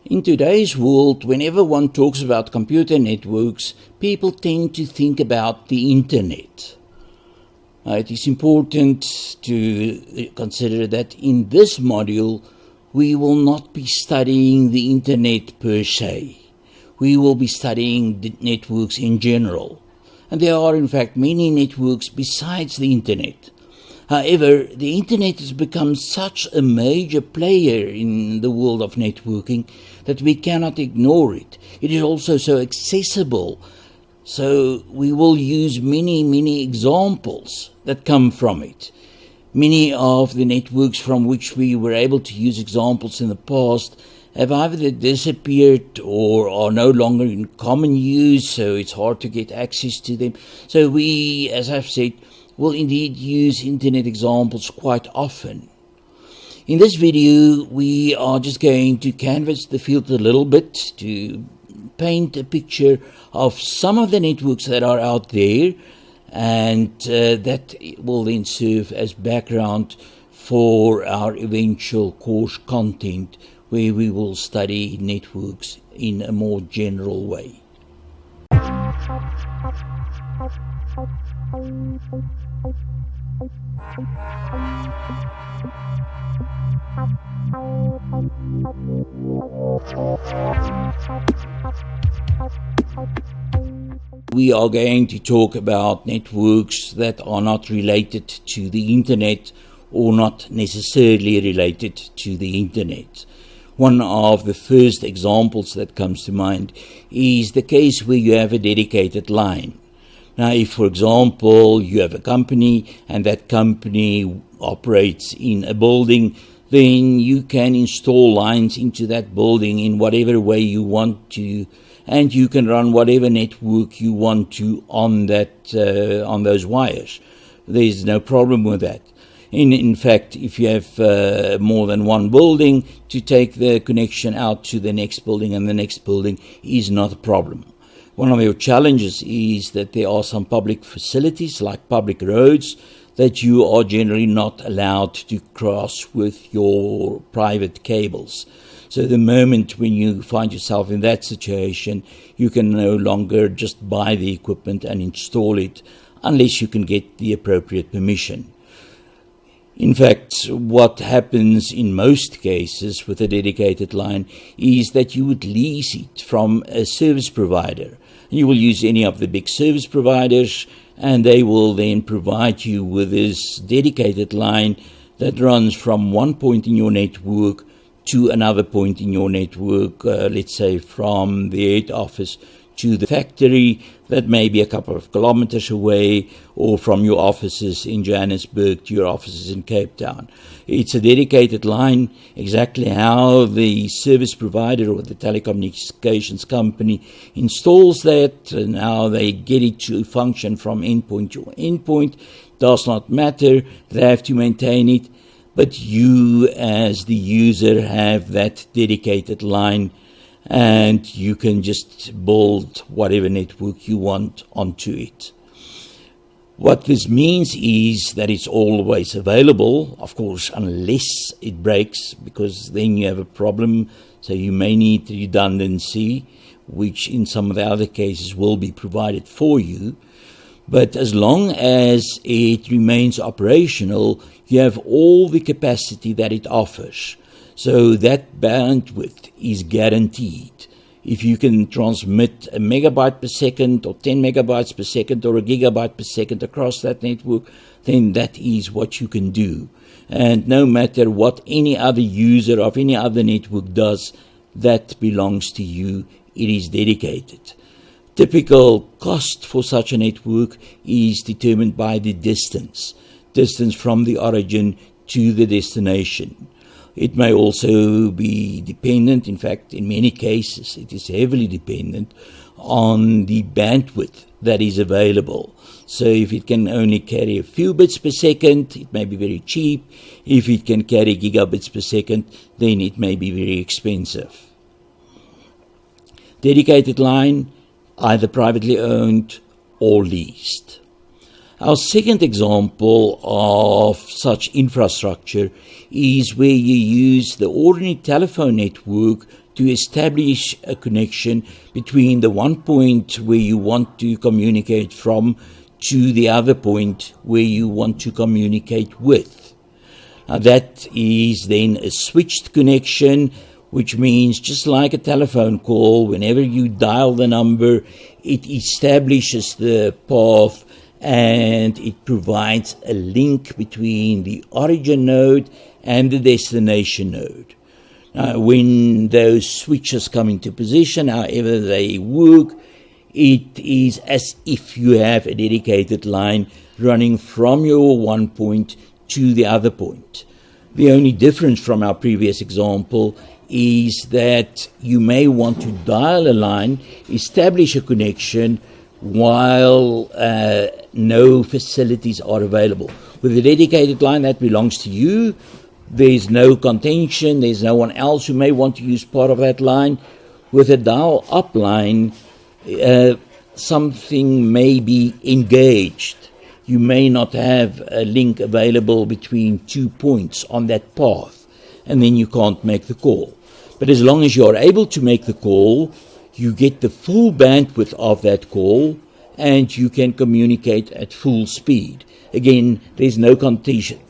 In today's world, whenever one talks about computer networks, people tend to think about the internet. It is important to consider that in this module, we will not be studying the internet per se. We will be studying the networks in general. And there are, in fact, many networks besides the internet. However, the internet has become such a major player in the world of networking that we cannot ignore it. It is also so accessible. So we will use many examples that come from it. Many of the networks from which we were able to use examples in the past have either disappeared or are no longer in common use, so it's hard to get access to them. So we, as I've said, will indeed use internet examples quite often. In this video, we are just going to canvass the field a little bit to paint a picture of some of the networks that are out there, and that will then serve as background for our eventual course content, where we will study networks in a more general way. We are going to talk about networks that are not related to the internet or not necessarily related to the internet. One of the first examples that comes to mind is the case where you have a dedicated line. Now, if, for example, you have a company and that company operates in a building, then you can install lines into that building in whatever way you want to, and you can run whatever network you want to on those wires. There's no problem with that. In fact, if you have more than one building, to take the connection out to the next building and the next building is not a problem. One of your challenges is that there are some public facilities, like public roads, that you are generally not allowed to cross with your private cables. So the moment when you find yourself in that situation, you can no longer just buy the equipment and install it unless you can get the appropriate permission. In fact, what happens in most cases with a dedicated line is that you would lease it from a service provider. You will use any of the big service providers, and they will then provide you with this dedicated line that runs from one point in your network to another point in your network, let's say from the head office to the factory that may be a couple of kilometers away, or from your offices in Johannesburg to your offices in Cape Town. It's a dedicated line. Exactly how the service provider or the telecommunications company installs that and how they get it to function from endpoint to endpoint does not matter. They have to maintain it, but you as the user have that dedicated line, and you can just build whatever network you want onto it. What this means is that it's always available, of course, unless it breaks, because then you have a problem. So you may need redundancy, which in some of the other cases will be provided for you. But as long as it remains operational, you have all the capacity that it offers. So that bandwidth is guaranteed. If you can transmit a megabyte per second or 10 megabytes per second or a gigabyte per second across that network, then that is what you can do. And no matter what any other user of any other network does, that belongs to you. It is dedicated. Typical cost for such a network is determined by the distance from the origin to the destination. It may also be dependent, in fact, in many cases, it is heavily dependent on the bandwidth that is available. So if it can only carry a few bits per second, it may be very cheap. If it can carry gigabits per second, then it may be very expensive. Dedicated line, either privately owned or leased. Our second example of such infrastructure is where you use the ordinary telephone network to establish a connection between the one point where you want to communicate from to the other point where you want to communicate with. Now that is then a switched connection, which means just like a telephone call, whenever you dial the number, it establishes the path and it provides a link between the origin node and the destination node. Now, when those switches come into position, however they work, it is as if you have a dedicated line running from your one point to the other point. The only difference from our previous example is that you may want to dial a line, establish a connection while no facilities are available. With a dedicated line, that belongs to you. There's no contention. There's no one else who may want to use part of that line. With a dial-up line, something may be engaged. You may not have a link available between 2 points on that path, and then you can't make the call. But as long as you are able to make the call, you get the full bandwidth of that call, and you can communicate at full speed. Again, there's no contention,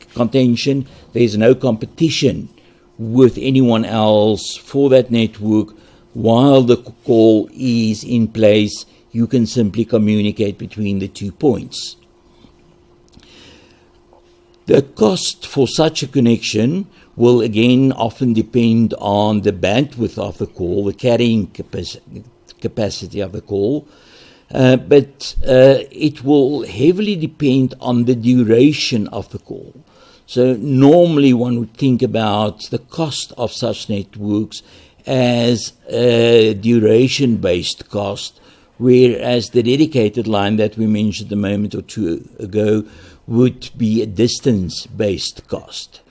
there's no competition with anyone else for that network. While the call is in place, you can simply communicate between the 2 points. The cost for such a connection will again often depend on the bandwidth of the call, the carrying capacity of the call, but it will heavily depend on the duration of the call. So normally one would think about the cost of such networks as a duration-based cost, whereas the dedicated line that we mentioned a moment or two ago would be a distance-based cost.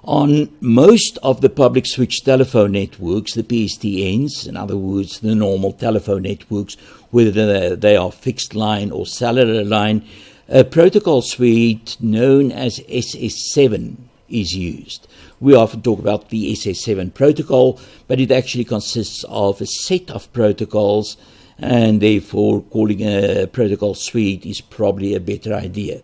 On most of the public switch telephone networks, the PSTNs, in other words, the normal telephone networks, whether they are fixed line or cellular line, a protocol suite known as SS7 is used. We often talk about the SS7 protocol, but it actually consists of a set of protocols, and therefore calling a protocol suite is probably a better idea.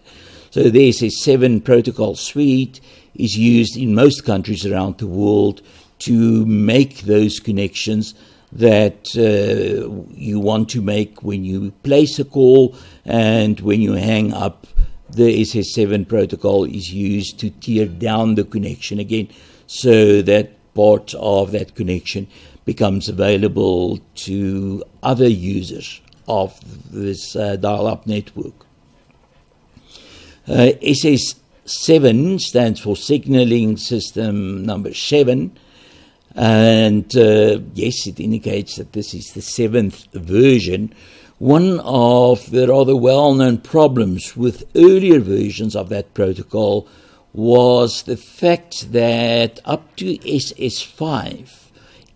So the SS7 protocol suite is used in most countries around the world to make those connections that you want to make when you place a call, and when you hang up, the SS7 protocol is used to tear down the connection again, so that part of that connection becomes available to other users of this dial-up network. SS7 stands for Signaling System Number 7, and yes, it indicates that this is the 7th version. One of the rather well-known problems with earlier versions of that protocol was the fact that up to SS5,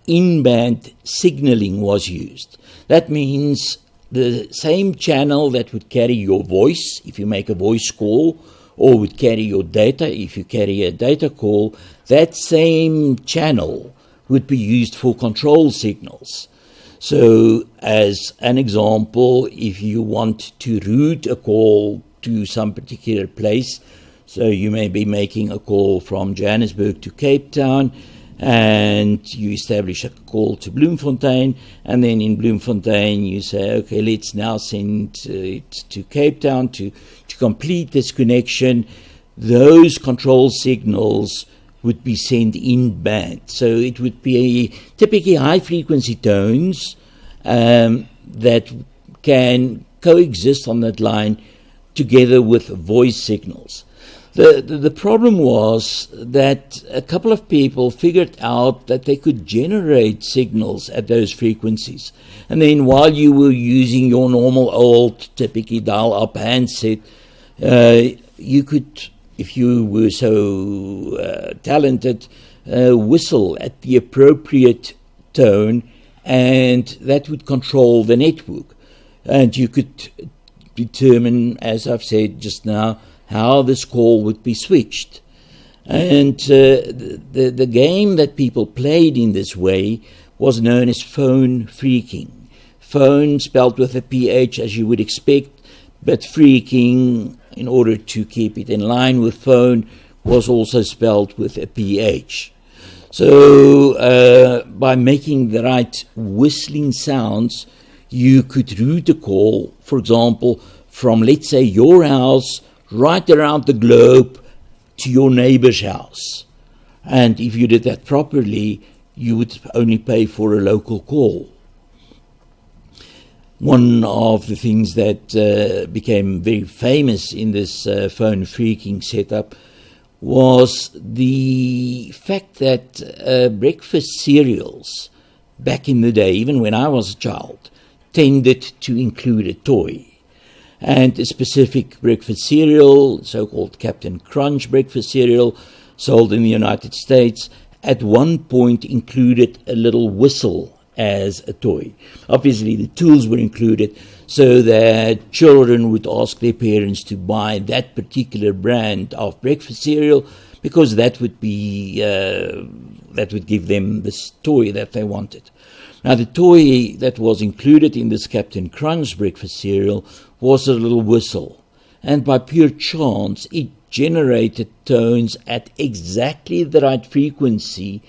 in-band signaling was used. That means the same channel that would carry your voice if you make a voice call, or would carry your data if you carry a data call, that same channel would be used for control signals. So as an example, if you want to route a call to some particular place, so you may be making a call from Johannesburg to Cape Town, and you establish a call to Bloemfontein, and then in Bloemfontein you say, okay, let's now send it to Cape Town to complete this connection. Those control signals would be sent in band. So it would be typically high frequency tones that can coexist on that line together with voice signals. The problem was that a couple of people figured out that they could generate signals at those frequencies. And then while you were using your normal old, typically dial-up handset, you could, if you were so talented, whistle at the appropriate tone, and that would control the network. And you could determine, as I've said just now, how this call would be switched. And the game that people played in this way was known as phone phreaking. Phone spelled with a PH, as you would expect, but phreaking, in order to keep it in line with phone, was also spelled with a PH. So by making the right whistling sounds, you could route a call, for example, from, let's say, your house right around the globe to your neighbor's house. And if you did that properly, you would only pay for a local call. One of the things that became very famous in this phone phreaking setup was the fact that breakfast cereals back in the day, even when I was a child, tended to include a toy. And a specific breakfast cereal, so-called Captain Crunch breakfast cereal, sold in the United States, at one point included a little whistle as a toy. Obviously, the tools were included so that children would ask their parents to buy that particular brand of breakfast cereal, because that would give them this toy that they wanted. Now, the toy that was included in this Captain Crunch breakfast cereal was a little whistle, and by pure chance, it generated tones at exactly the right frequency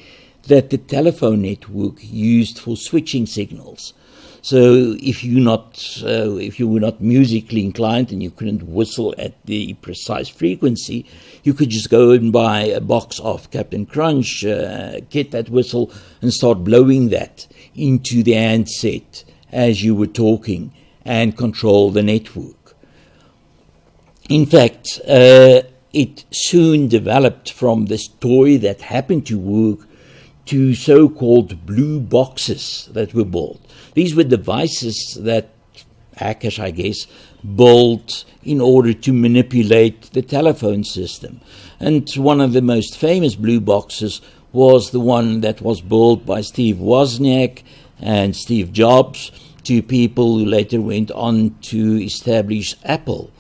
that the telephone network used for switching signals. So if you were not musically inclined and you couldn't whistle at the precise frequency, you could just go and buy a box of Captain Crunch, get that whistle, and start blowing that into the handset as you were talking and control the network. In fact, it soon developed from this toy that happened to work to so-called blue boxes that were built. These were devices that hackers, I guess, built in order to manipulate the telephone system. And one of the most famous blue boxes was the one that was built by Steve Wozniak and Steve Jobs, two people who later went on to establish Apple.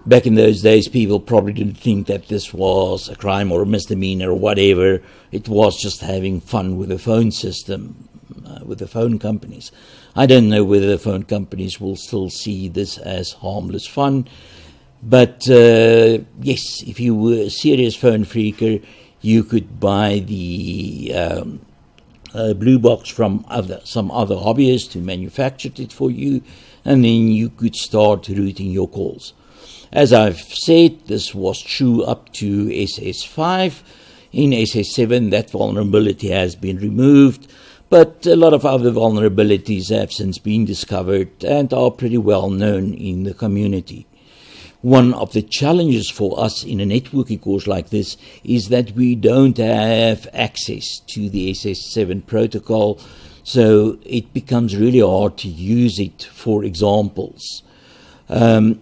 Back in those days, people probably didn't think that this was a crime or a misdemeanor or whatever. It was just having fun with the phone system, with the phone companies. I don't know whether the phone companies will still see this as harmless fun. But yes, if you were a serious phone phreaker, you could buy the blue box from some other hobbyist who manufactured it for you, and then you could start routing your calls. As I've said, this was true up to SS5. In SS7, that vulnerability has been removed, but a lot of other vulnerabilities have since been discovered and are pretty well known in the community. One of the challenges for us in a networking course like this is that we don't have access to the SS7 protocol, so it becomes really hard to use it for examples.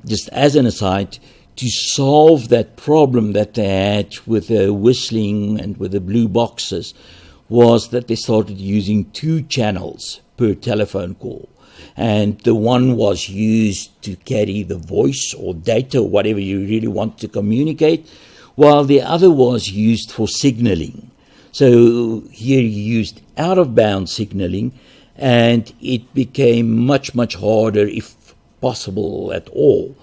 Just as an aside, to solve that problem that they had with the whistling and with the blue boxes was that they started using 2 channels per telephone call. And the one was used to carry the voice or data, or whatever you really want to communicate, while the other was used for signaling. So here you used out-of-bound signaling, and it became much, much harder, if possible at all,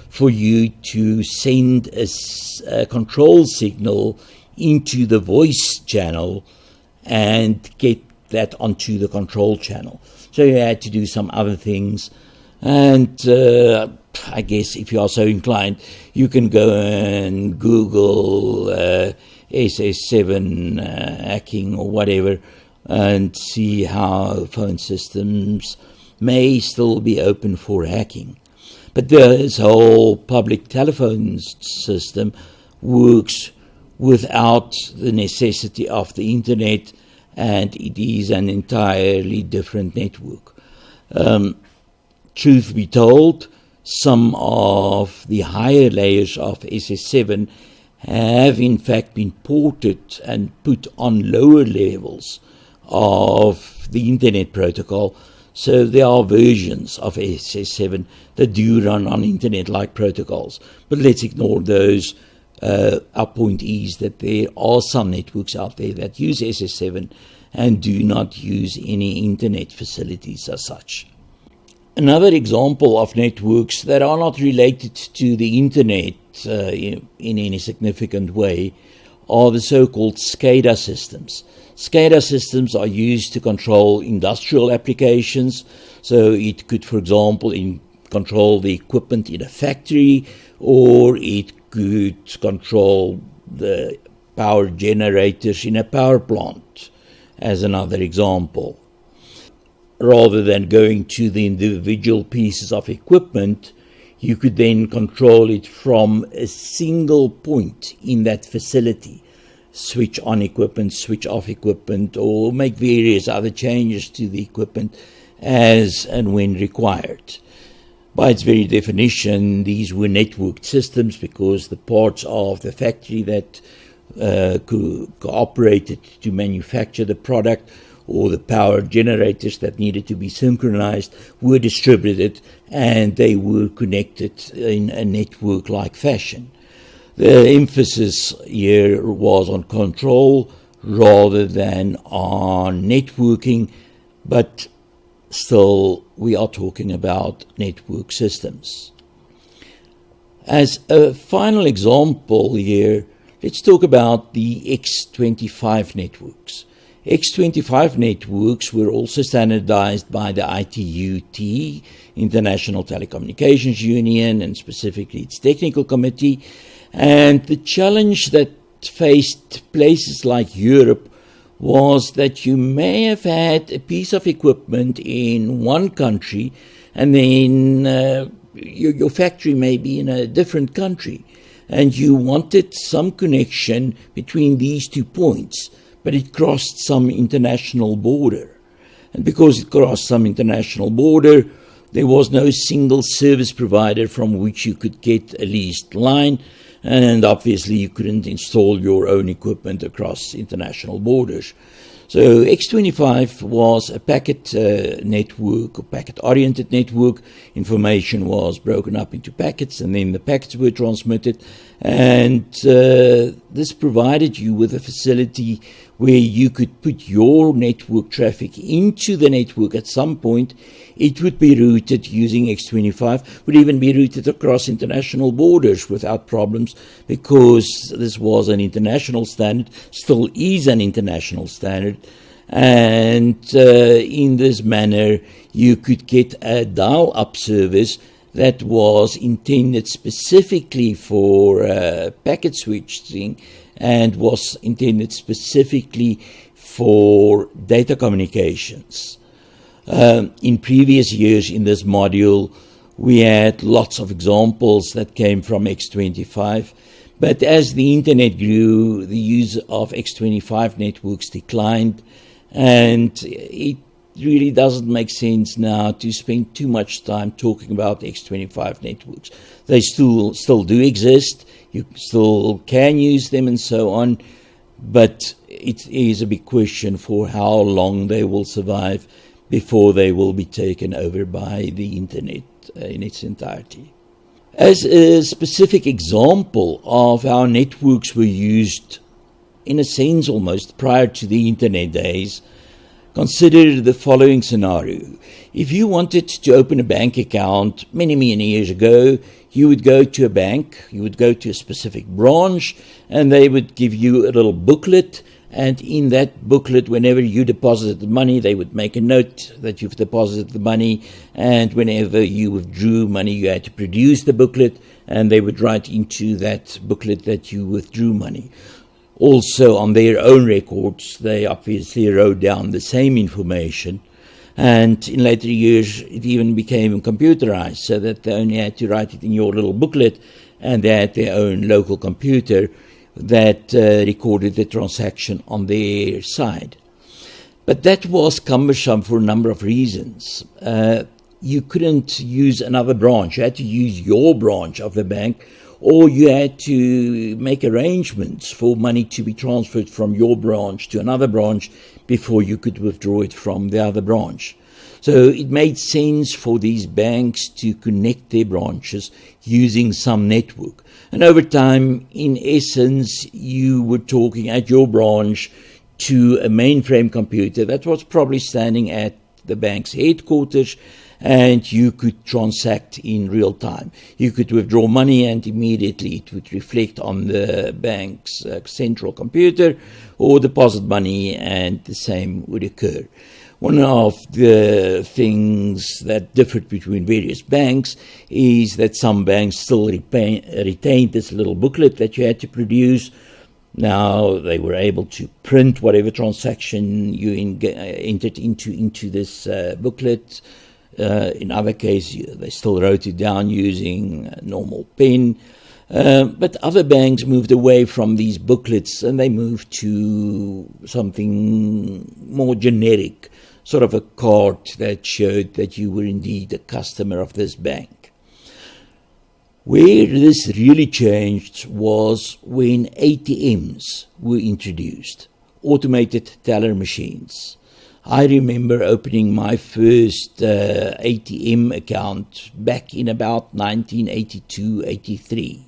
for you to send a control signal into the voice channel and get that onto the control channel. So you had to do some other things, and I guess if you are so inclined, you can go and Google SS7 hacking or whatever and see how phone systems may still be open for hacking. But this whole public telephone system works without the necessity of the internet, and it is an entirely different network. Truth be told, some of the higher layers of SS7 have in fact been ported and put on lower levels of the internet protocol, So there are versions of SS7 that do run on internet-like protocols. But let's ignore those. Our point is that there are some networks out there that use SS7 and do not use any internet facilities as such. Another example of networks that are not related to the internet in any significant way are the so-called SCADA systems. SCADA systems are used to control industrial applications. So it could, for example, control the equipment in a factory, or it could control the power generators in a power plant, as another example. Rather than going to the individual pieces of equipment, you could then control it from a single point in that facility. Switch on equipment, switch off equipment, or make various other changes to the equipment as and when required. By its very definition, these were networked systems because the parts of the factory that cooperated to manufacture the product, or the power generators that needed to be synchronized, were distributed, and they were connected in a network-like fashion. The emphasis here was on control rather than on networking, but still we are talking about network systems. As a final example here, let's talk about the X25 networks. X25 networks were also standardized by the ITU-T, International Telecommunications Union, and specifically its technical committee. And the challenge that faced places like Europe was that you may have had a piece of equipment in one country, and then your factory may be in a different country, and you wanted some connection between these 2 points, but it crossed some international border. And because it crossed some international border, there was no single service provider from which you could get a leased line, and obviously you couldn't install your own equipment across international borders. So X25 was a packet network, a packet-oriented network. Information was broken up into packets, and then the packets were transmitted. And this provided you with a facility where you could put your network traffic into the network at some point. It would be routed using X25, would even be routed across international borders without problems, because this was an international standard, still is an international standard. And in this manner, you could get a dial-up service that was intended specifically for packet switching and was intended specifically for data communications. In previous years in this module, we had lots of examples that came from X25, but as the internet grew, the use of X25 networks declined, and it really doesn't make sense now to spend too much time talking about X25 networks. They still do exist, you still can use them and so on, but it is a big question for how long they will survive before they will be taken over by the internet in its entirety. As a specific example of how networks were used, in a sense almost, prior to the internet days, consider the following scenario. If you wanted to open a bank account many years ago, you would go to a bank, you would go to a specific branch, and they would give you a little booklet. And in that booklet, whenever you deposited the money, they would make a note that you've deposited the money. And whenever you withdrew money, you had to produce the booklet, and they would write into that booklet that you withdrew money. Also, on their own records, they obviously wrote down the same information. And in later years, it even became computerized, so that they only had to write it in your little booklet, and they had their own local computer that recorded the transaction on their side. But that was cumbersome for a number of reasons. You couldn't use another branch. You had to use your branch of the bank, or you had to make arrangements for money to be transferred from your branch to another branch, before you could withdraw it from the other branch. So it made sense for these banks to connect their branches using some network. And over time, in essence, you were talking at your branch to a mainframe computer that was probably standing at the bank's headquarters, and you could transact in real time. You could withdraw money and immediately it would reflect on the bank's central computer, or deposit money and the same would occur. One of the things that differed between various banks is that some banks still retained this little booklet that you had to produce. Now they were able to print whatever transaction you entered into this booklet. In other cases, they still wrote it down using a normal pen. But other banks moved away from these booklets and they moved to something more generic, sort of a card that showed that you were indeed a customer of this bank. Where this really changed was when ATMs were introduced, automated teller machines. I remember opening my first ATM account back in about 1982-83.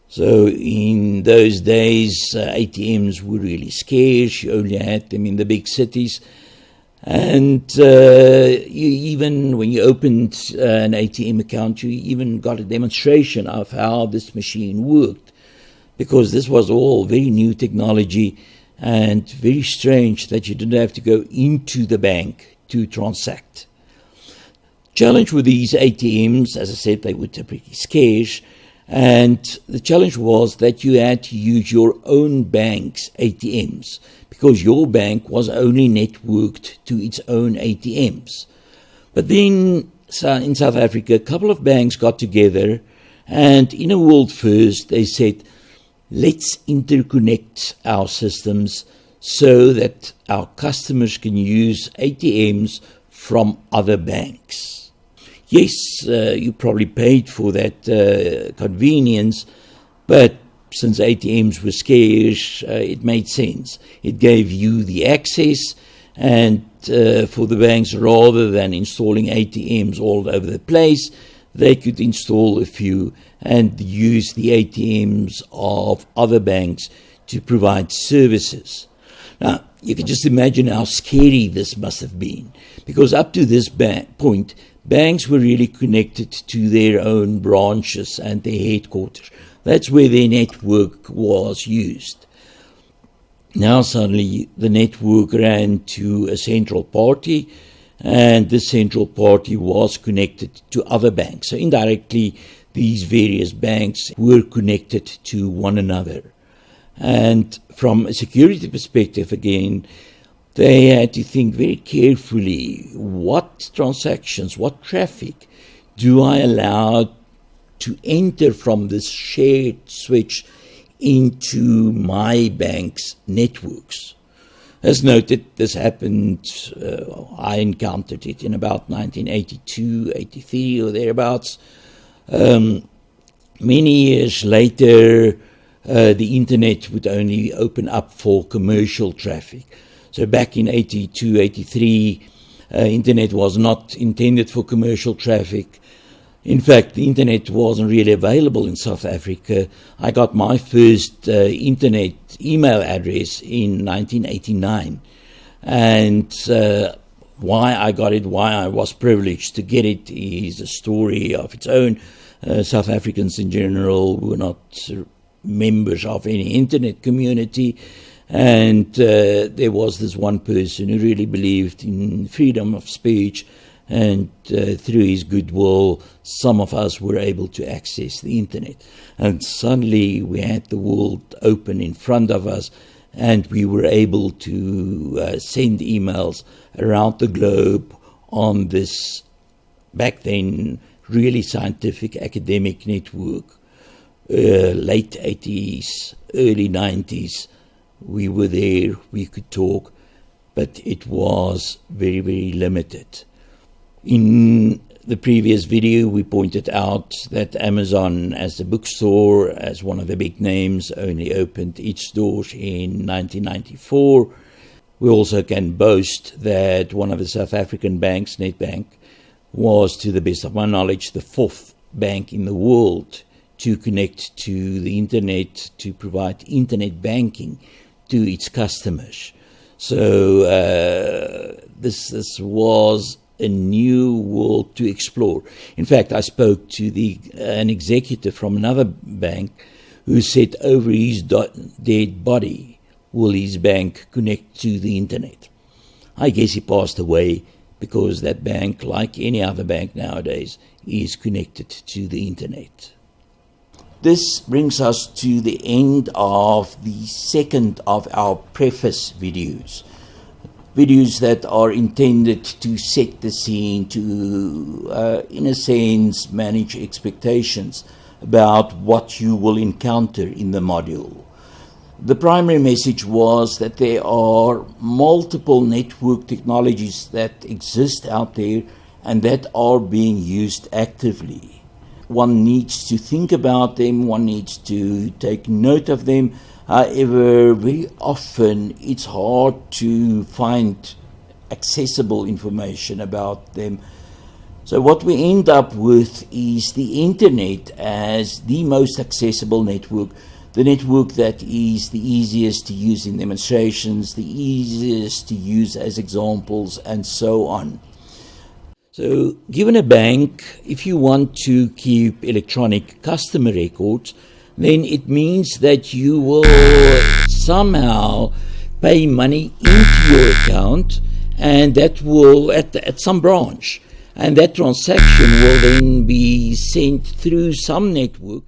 So in those days, ATMs were really scarce. You only had them in the big cities. And even when you opened an ATM account, you even got a demonstration of how this machine worked, because this was all very new technology and very strange that you didn't have to go into the bank to transact. Challenge with these ATMs, as I said, they were typically scarce, and the challenge was that you had to use your own bank's ATMs, because your bank was only networked to its own ATMs. But then in South Africa, a couple of banks got together, and in a world first, they said, let's interconnect our systems so that our customers can use ATMs from other banks. Yes, you probably paid for that convenience, but since ATMs were scarce, it made sense. It gave you the access, and for the banks, rather than installing ATMs all over the place, they could install a few and use the ATMs of other banks to provide services. Now, you can just imagine how scary this must have been, because up to this point, banks were really connected to their own branches and their headquarters. That's where their network was used. Now suddenly the network ran to a central party, and this central party was connected to other banks. So indirectly, these various banks were connected to one another. And from a security perspective, again, they had to think very carefully, what transactions, what traffic do I allow to enter from this shared switch into my bank's networks? As noted, this happened, I encountered it in about 1982, 83 or thereabouts. Many years later, the internet would only open up for commercial traffic. So back in 82, 83, internet was not intended for commercial traffic. In fact, the internet wasn't really available in South Africa. I got my first internet email address in 1989. And why I got it, why I was privileged to get it, is a story of its own. South Africans in general were not members of any internet community. And there was this one person who really believed in freedom of speech, and through his goodwill, some of us were able to access the internet. And suddenly we had the world open in front of us, and we were able to send emails around the globe on this, back then, really scientific academic network. Late 80s, early 90s, we were there, we could talk, but it was very, very limited. In the previous video, we pointed out that Amazon, as a bookstore, as one of the big names, only opened its doors in 1994. We also can boast that one of the South African banks, Nedbank, was, to the best of my knowledge, the fourth bank in the world to connect to the internet, to provide internet banking to its customers. So this was a new world to explore. In fact, I spoke to an executive from another bank who said over his dead body will his bank connect to the internet. I guess he passed away because that bank, like any other bank nowadays, is connected to the internet. This brings us to the end of the second of our preface videos. Videos that are intended to set the scene, to, in a sense, manage expectations about what you will encounter in the module. The primary message was that there are multiple network technologies that exist out there and that are being used actively. One needs to think about them, one needs to take note of them. However, very often it's hard to find accessible information about them. So what we end up with is the internet as the most accessible network, the network that is the easiest to use in demonstrations, the easiest to use as examples, and so on. So given a bank, if you want to keep electronic customer records, then it means that you will somehow pay money into your account, and that will at some branch, and that transaction will then be sent through some network